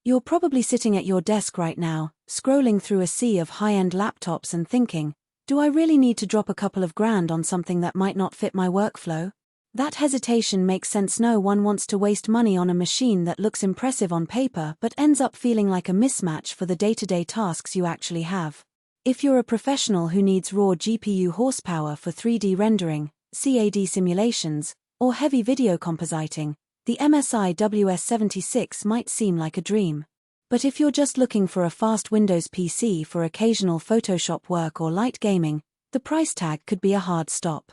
You're probably sitting at your desk right now, scrolling through a sea of high-end laptops and thinking, do I really need to drop a couple of grand on something that might not fit my workflow? That hesitation makes sense. No one wants to waste money on a machine that looks impressive on paper but ends up feeling like a mismatch for the day-to-day tasks you actually have. If you're a professional who needs raw GPU horsepower for 3D rendering, CAD simulations, or heavy video compositing, the MSI WS76 might seem like a dream. But if you're just looking for a fast Windows PC for occasional Photoshop work or light gaming, the price tag could be a hard stop.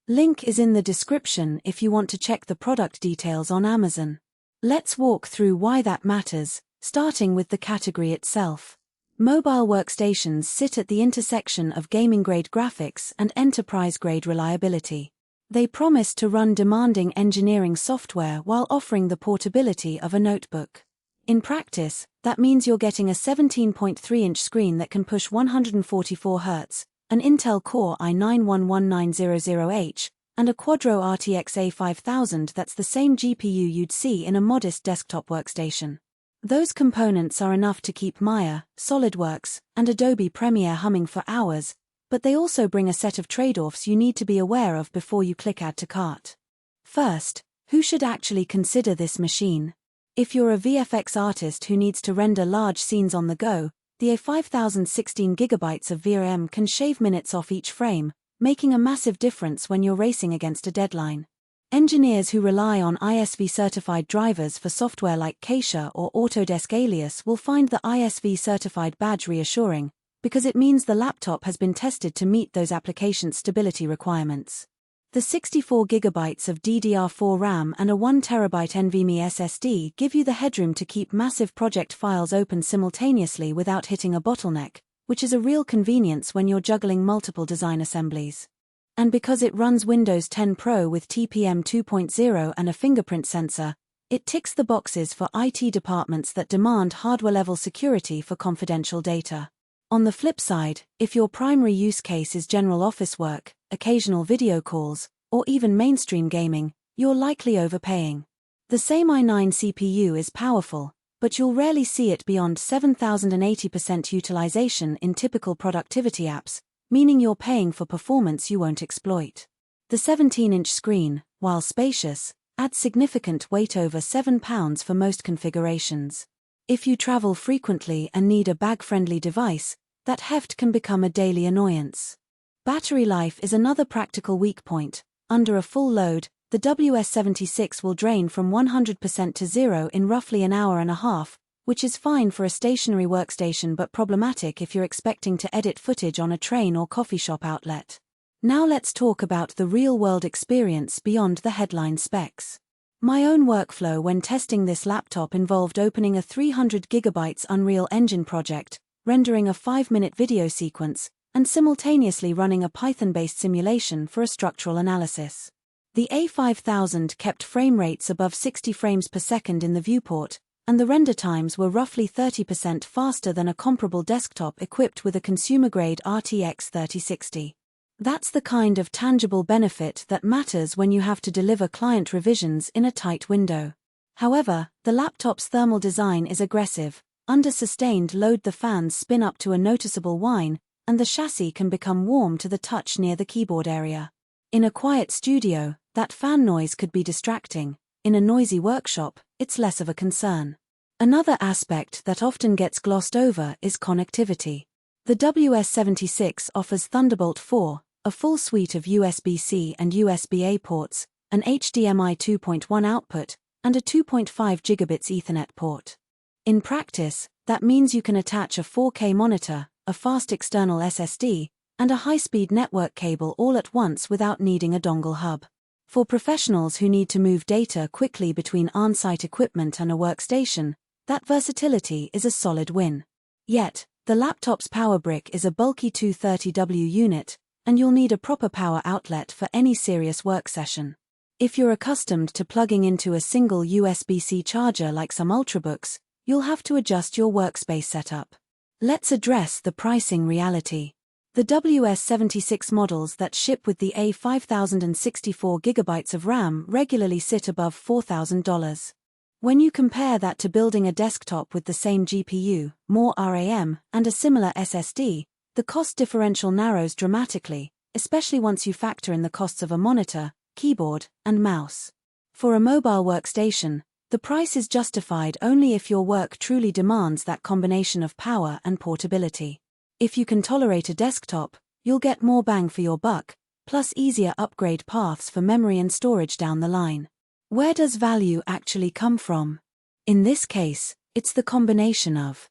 Link is in the description if you want to check the product details on Amazon. Let's walk through why that matters, starting with the category itself. Mobile workstations sit at the intersection of gaming-grade graphics and enterprise-grade reliability. They promise to run demanding engineering software while offering the portability of a notebook. In practice, that means you're getting a 17.3-inch screen that can push 144Hz, an Intel Core i9-11900H, and a Quadro RTX A5000 that's the same GPU you'd see in a modest desktop workstation. Those components are enough to keep Maya, SolidWorks, and Adobe Premiere humming for hours, but they also bring a set of trade-offs you need to be aware of before you click Add to Cart. First, who should actually consider this machine? If you're a VFX artist who needs to render large scenes on the go, the A5000 16GB of VRM can shave minutes off each frame, making a massive difference when you're racing against a deadline. Engineers who rely on ISV-certified drivers for software like Acacia or Autodesk Alias will find the ISV-certified badge reassuring, because it means the laptop has been tested to meet those application stability requirements. The 64GB of DDR4 RAM and a 1TB NVMe SSD give you the headroom to keep massive project files open simultaneously without hitting a bottleneck, which is a real convenience when you're juggling multiple design assemblies. And because it runs Windows 10 Pro with TPM 2.0 and a fingerprint sensor, it ticks the boxes for IT departments that demand hardware-level security for confidential data. On the flip side, if your primary use case is general office work, occasional video calls, or even mainstream gaming, you're likely overpaying. The same i9 CPU is powerful, but you'll rarely see it beyond 7,080% utilization in typical productivity apps, meaning you're paying for performance you won't exploit. The 17-inch screen, while spacious, adds significant weight, over 7 pounds for most configurations. If you travel frequently and need a bag-friendly device, that heft can become a daily annoyance. Battery life is another practical weak point. Under a full load, the WS76 will drain from 100% to 0 in roughly an hour and a half, which is fine for a stationary workstation but problematic if you're expecting to edit footage on a train or coffee shop outlet. Now let's talk about the real-world experience beyond the headline specs. My own workflow when testing this laptop involved opening a 300GB Unreal Engine project, rendering a 5-minute video sequence, and simultaneously running a Python-based simulation for a structural analysis. The A5000 kept frame rates above 60 frames per second in the viewport, and the render times were roughly 30% faster than a comparable desktop equipped with a consumer-grade RTX 3060. That's the kind of tangible benefit that matters when you have to deliver client revisions in a tight window. However, the laptop's thermal design is aggressive. Under sustained load the fans spin up to a noticeable whine, and the chassis can become warm to the touch near the keyboard area. In a quiet studio, that fan noise could be distracting. In a noisy workshop, it's less of a concern. Another aspect that often gets glossed over is connectivity. The WS76 offers Thunderbolt 4, a full suite of USB-C and USB-A ports, an HDMI 2.1 output, and a 2.5 gigabits Ethernet port. In practice, that means you can attach a 4K monitor, a fast external SSD, and a high-speed network cable all at once without needing a dongle hub. For professionals who need to move data quickly between on-site equipment and a workstation, that versatility is a solid win. Yet, the laptop's power brick is a bulky 230W unit, and you'll need a proper power outlet for any serious work session. If you're accustomed to plugging into a single USB-C charger like some Ultrabooks, you'll have to adjust your workspace setup. Let's address the pricing reality. The WS76 models that ship with the A5000 and 64GB of RAM regularly sit above $4,000. When you compare that to building a desktop with the same GPU, more RAM, and a similar SSD, the cost differential narrows dramatically, especially once you factor in the costs of a monitor, keyboard, and mouse. For a mobile workstation, the price is justified only if your work truly demands that combination of power and portability. If you can tolerate a desktop, you'll get more bang for your buck, plus easier upgrade paths for memory and storage down the line. Where does value actually come from? In this case, it's the combination of